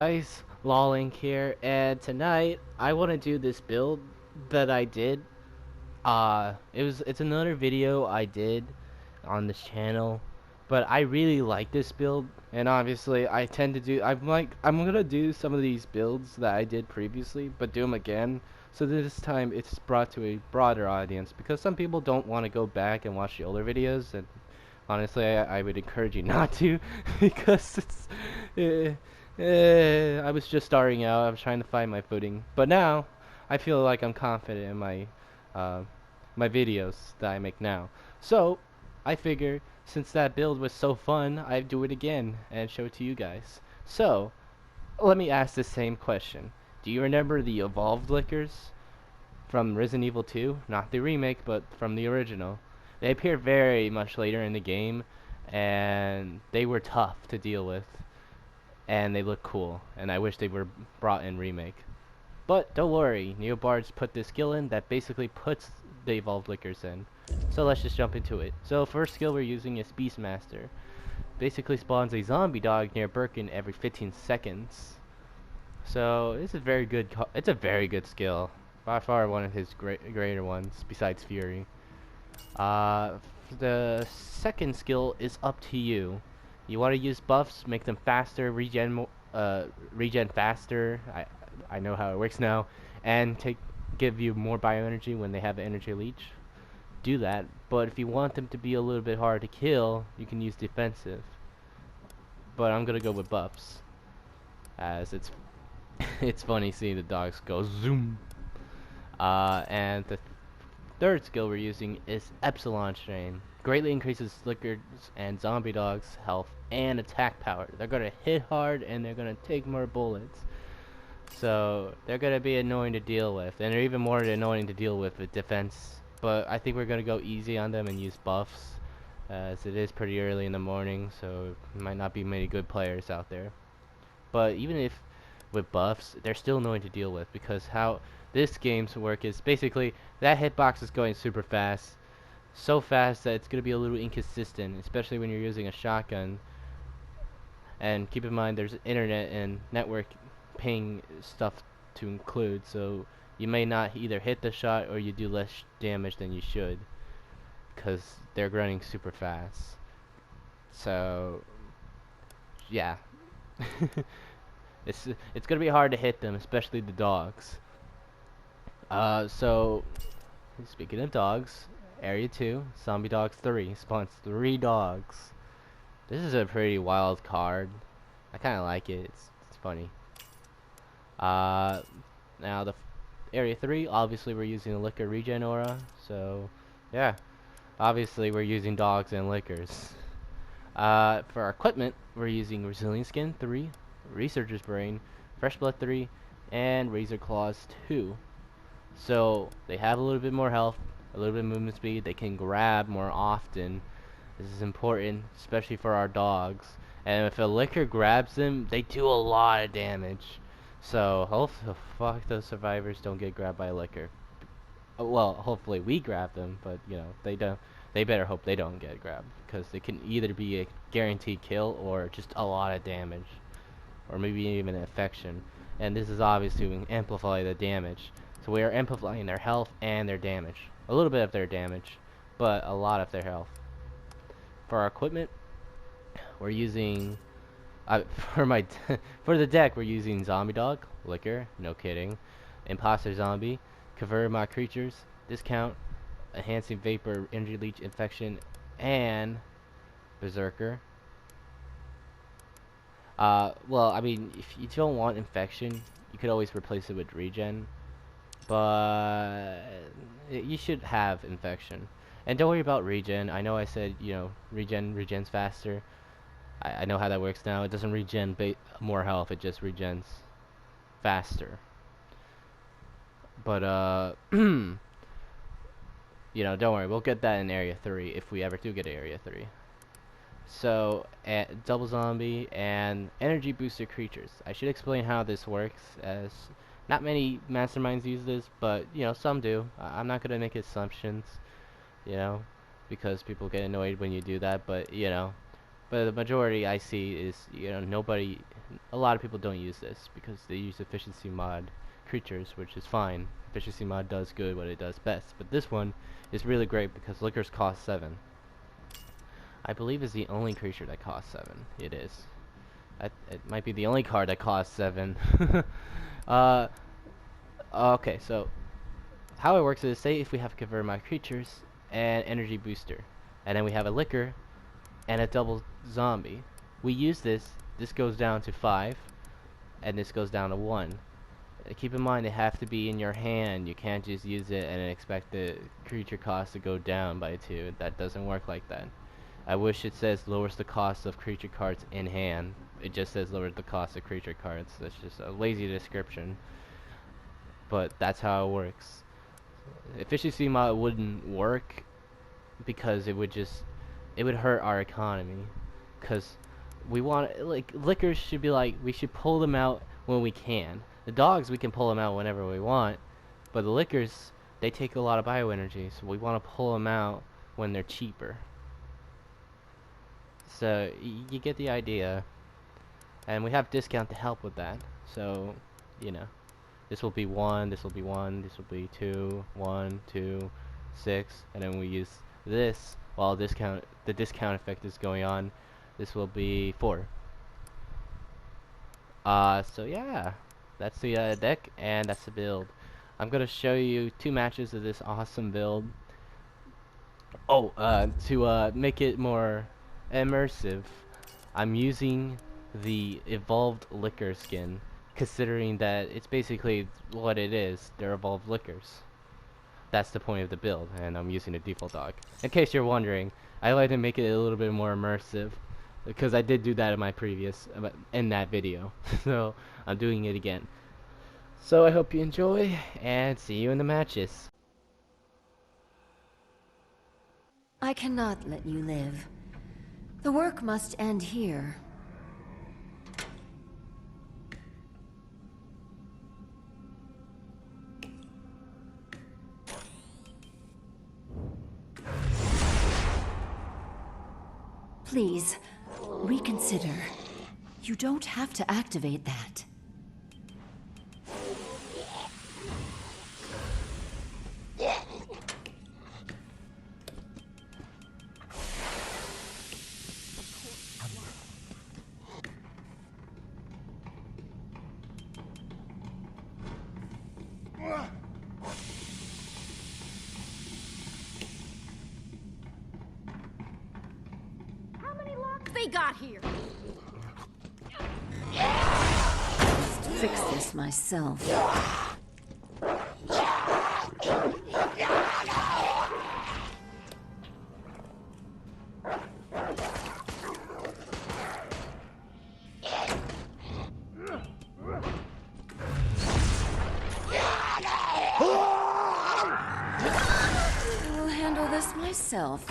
Guys, Lawlink here, and tonight I want to do this build that I did. It's another video I did on this channel, but I really like this build, and obviously I tend to do. I'm gonna do some of these builds that I did previously, but do them again. So this time it's brought to a broader audience because some people don't want to go back and watch the older videos, and honestly, I would encourage you not to because uh, I was just starting out. I was trying to find my footing, but now I feel like I'm confident in uh, my videos that I make now. So I figure since that build was so fun, I'd do it again and show it to you guys. So let me ask the same question. Do you remember the evolved liquors from Resident Evil 2? Not the remake, but from the original. They appear very much later in the game, and they were tough to deal with, and they look cool, and I wish they were brought in remake. But don't worry, Neobard's put this skill in that basically puts the evolved liquors in. So let's just jump into it. So first skill we're using is Beastmaster. Basically spawns a zombie dog near Birkin every 15 seconds. So it's a very good. It's a very good skill. By far one of his greater ones, besides Fury. Uh, the second skill is up to you. You want to use buffs, make them faster, regen faster. I know how it works now, and give you more bioenergy when they have an energy leech. Do that. But if you want them to be a little bit hard to kill, you can use defensive. But I'm gonna go with buffs, as it's it's funny seeing the dogs go zoom. And the third skill we're using is Epsilon Strain. Greatly increases Slickers and Zombie Dogs' health and attack power. They're gonna hit hard and they're gonna take more bullets. So they're gonna be annoying to deal with, and they're even more annoying to deal with defense. But I think we're gonna go easy on them and use buffs, as it is pretty early in the morning, so might not be many good players out there. But even if with buffs, they're still annoying to deal with because how this game's work is basically that hitbox is going super fast, so fast that it's going to be a little inconsistent, especially when you're using a shotgun. And keep in mind there's internet and network ping stuff to include, so you may not either hit the shot or you do less damage than you should because they're running super fast. So yeah. It's gonna be hard to hit them, especially the dogs. So speaking of dogs, Area 2, Zombie Dogs 3 spawns 3 dogs. This is a pretty wild card. I kind of like it. It's funny. Uh, Now the Area 3, obviously we're using the liquor regen aura. So yeah, obviously we're using dogs and liquors. For our equipment, we're using Resilient Skin 3, Researcher's Brain, Fresh Blood 3, and Razor Claws 2. So they have a little bit more health, a little bit of movement speed, they can grab more often. This is important, especially for our dogs. And if a liquor grabs them, they do a lot of damage. So fuck those survivors don't get grabbed by a liquor. Well, hopefully we grab them, but you know, they don't. They better hope they don't get grabbed, because it can either be a guaranteed kill or just a lot of damage, or maybe even an infection. And this is obviously to amplify the damage. So we are amplifying their health and their damage. A little bit of their damage, but a lot of their health. For our equipment, we're using for my for the deck we're using Zombie Dog, Liquor, no kidding, Imposter Zombie, Convert My Creatures, Discount, Enhancing Vapor, Energy Leech, Infection, and Berserker. Well, I mean, if you don't want Infection, you could always replace it with Regen, but you should have Infection. And don't worry about Regen. I know I said, you know, regens faster. I know how that works now. It doesn't regen more health, it just regens faster. But, you know, don't worry, we'll get that in Area 3 if we ever do get Area 3. So, double zombie and energy booster creatures. I should explain how this works, as not many masterminds use this, but, you know, some do. I'm not going to make assumptions, you know, because people get annoyed when you do that, but, you know, But the majority I see is, a lot of people don't use this because they use efficiency mod creatures, which is fine. Efficiency mod does good what it does best. But this one is really great because liquors cost 7. I believe is the only creature that costs 7. It is. It might be the only card that costs 7. Okay, so how it works is, say if we have convert my creatures and energy booster, and then we have a liquor and a double zombie. We use this goes down to 5, and this goes down to 1. Keep in mind, they have to be in your hand. You can't just use it and expect the creature cost to go down by 2. That doesn't work like that. I wish it says lowers the cost of creature cards in hand. It just says lowers the cost of creature cards. That's just a lazy description. But that's how it works. Efficiency mod wouldn't work because it would hurt our economy. Because we want, like, liquors should be like, we should pull them out when we can. The dogs, we can pull them out whenever we want. But the liquors, they take a lot of bioenergy, so we want to pull them out when they're cheaper. So you get the idea, and we have discount to help with that. So, this will be 1, this will be 1, this will be 2, 1, 2, 6, and then we use this while the discount effect is going on. This will be 4. So yeah, that's the deck, and that's the build. I'm gonna show you 2 matches of this awesome build. Oh, to make it more immersive, I'm using the evolved liquor skin, considering that it's basically what it is. They're evolved liquors. That's the point of the build, and I'm using a default dog. In case you're wondering, I like to make it a little bit more immersive, because I did do that in that video. So I'm doing it again. So I hope you enjoy, and see you in the matches. I cannot let you live. The work must end here. Please, reconsider. You don't have to activate that. They got here. Fix this myself. I'll handle this myself.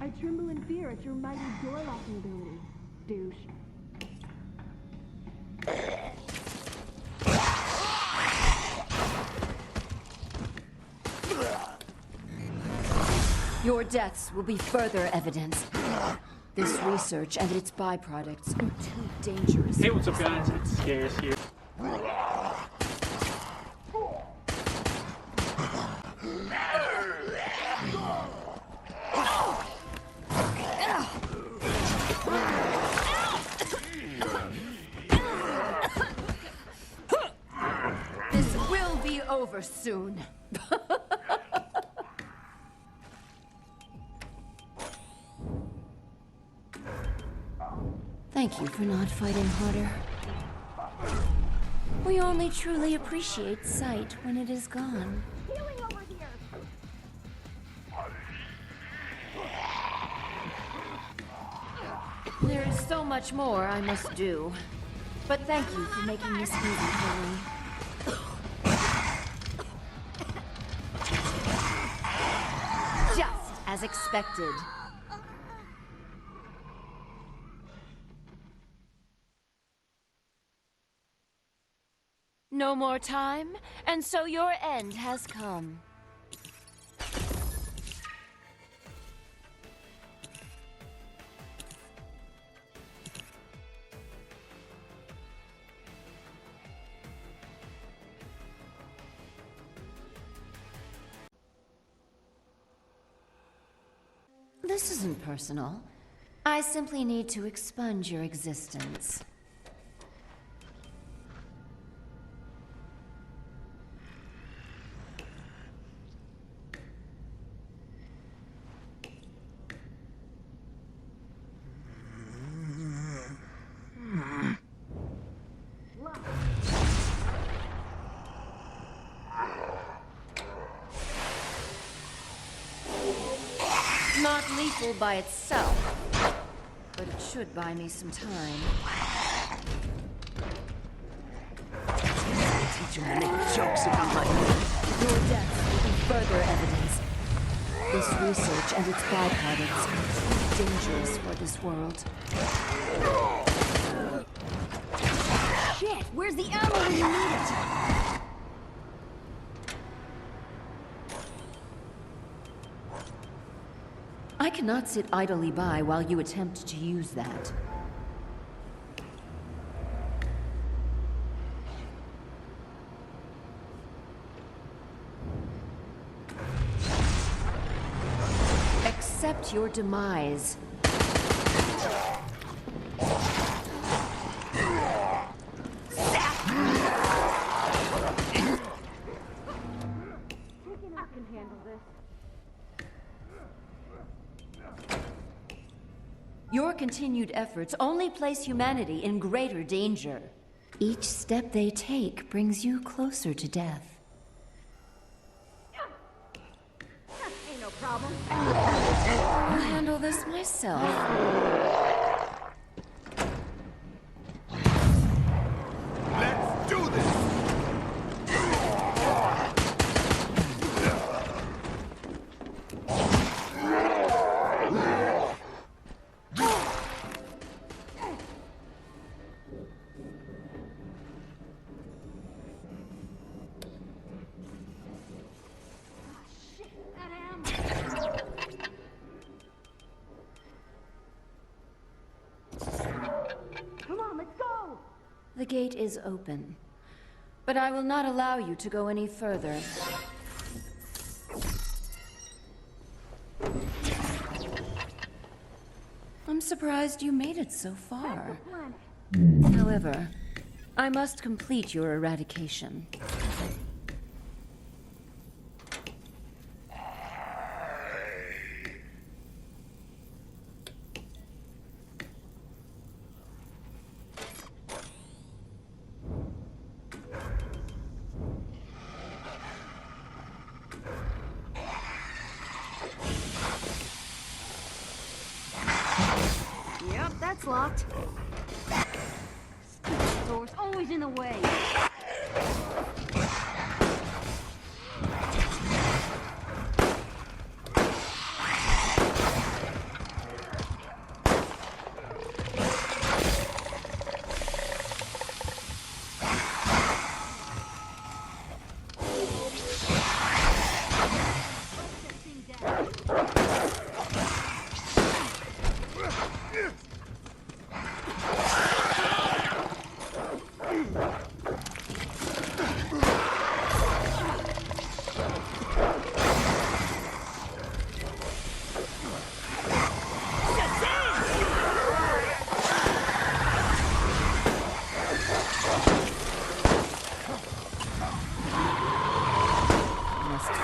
I tremble in fear at your mighty door-locking ability, douche. Your deaths will be further evidence. This research and its byproducts are too dangerous. Hey, what's up, guys? It's Scares here. This will be over soon. Thank you for not fighting harder. We only truly appreciate sight when it is gone. Healing over here! There is so much more I must do. But thank you for making this easy for me. Just as expected. No more time, and so your end has come. This isn't personal. I simply need to expunge your existence. Not lethal by itself, but it should buy me some time. Teach him to make jokes about my name. Your death will be further evidence. This research and its byproducts are too dangerous for this world. Shit, where's the ammo when you need it? I cannot sit idly by while you attempt to use that. Accept your demise. I can handle this. Your continued efforts only place humanity in greater danger. Each step they take brings you closer to death. Ain't no problem. I'll handle this myself. Let's do this! That ammo. Come on, let's go! The gate is open, but I will not allow you to go any further. I'm surprised you made it so far. However, I must complete your eradication. Yep, that's locked. Stupid door's always in the way.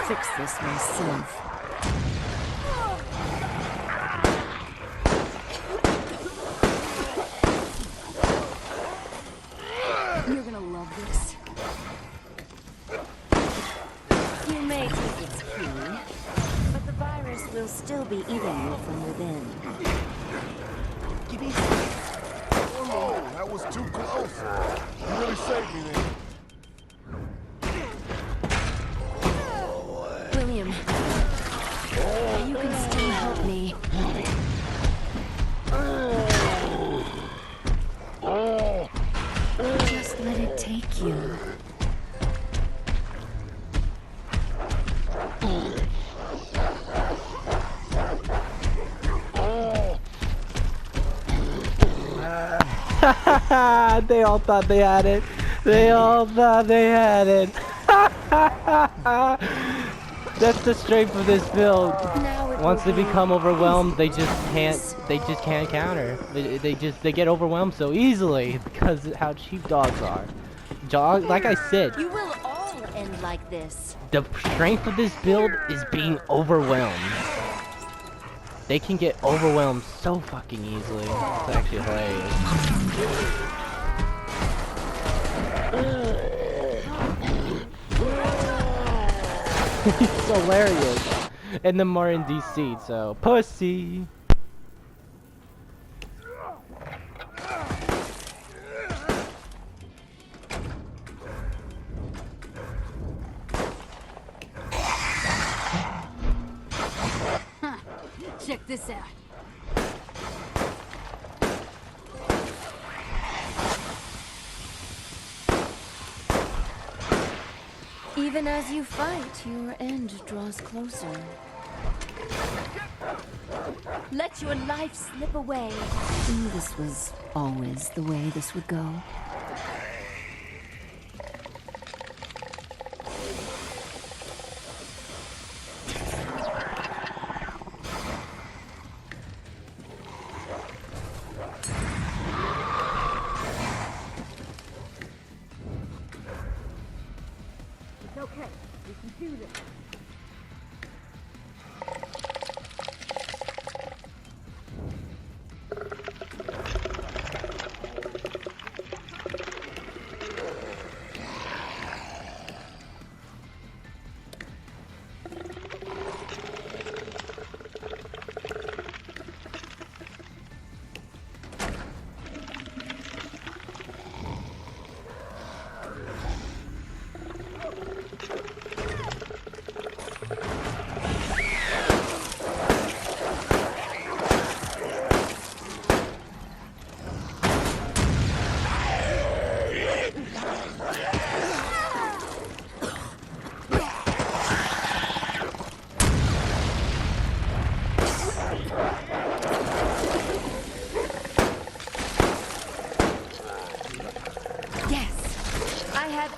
Fix this myself. He'll still be eating you from within. Give me. Oh, that was too close. You really saved me there. William, you can still help me. Just let it take you. They all thought they had it. They all thought they had it. That's the strength of this build. Once they become overwhelmed, they just can't counter. They get overwhelmed so easily because of how cheap dogs are. Like I said, You will all end like this. the strength of this build is being overwhelmed. They can get overwhelmed so fucking easily. It's actually hilarious. It's hilarious. And then more in DC, so pussy. Check this out. Even as you fight, your end draws closer. Let your life slip away. This was always the way this would go. It's okay. We can do this.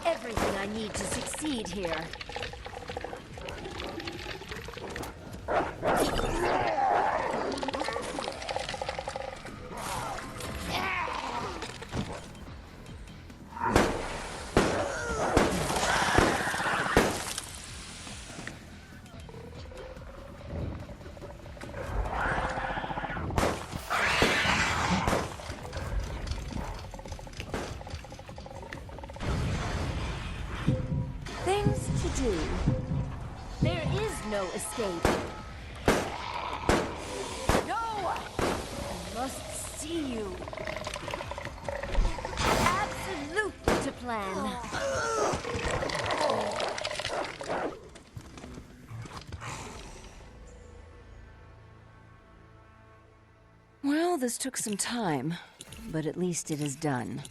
Everything I need to succeed here. There is no escape. No! I must see you. Absolutely to plan. Well, this took some time, but at least it is done.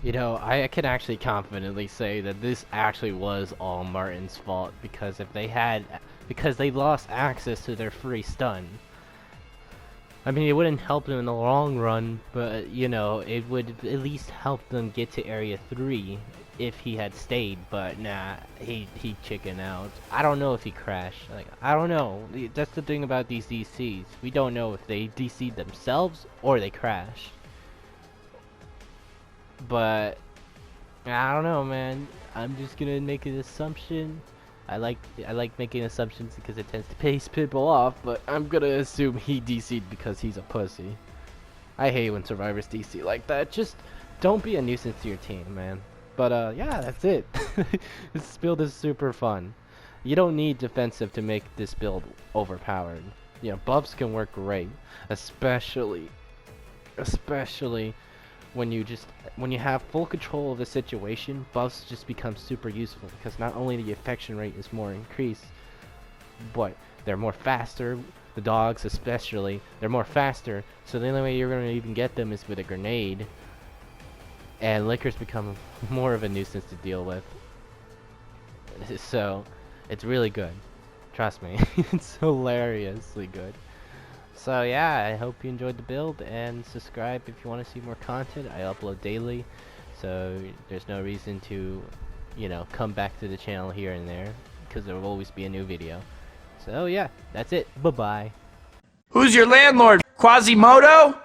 You know, I can actually confidently say that this actually was all Martin's fault, because because they lost access to their free stun. I mean, it wouldn't help them in the long run, but, you know, it would at least help them get to Area 3 if he had stayed, but nah, he chickened out. I don't know if he crashed. Like, I don't know. That's the thing about these DCs. We don't know if they DC'd themselves or they crashed. But I don't know, man. I'm just gonna make an assumption. I like making assumptions because it tends to piss people off, but I'm gonna assume he DC'd because he's a pussy. I hate when survivors DC like that. Just don't be a nuisance to your team, man. But yeah, that's it. This build is super fun. You don't need defensive to make this build overpowered. You know, buffs can work great, especially when you have full control of the situation. Buffs just become super useful because not only the infection rate is more increased, but they're more faster. The dogs especially, they're more faster, so the only way you're going to even get them is with a grenade, and liquors become more of a nuisance to deal with. So it's really good, trust me. It's hilariously good. So yeah, I hope you enjoyed the build, and subscribe if you want to see more content. I upload daily, so there's no reason to, you know, come back to the channel here and there, because there will always be a new video. So yeah, that's it. Bye bye. Who's your landlord? Quasimodo?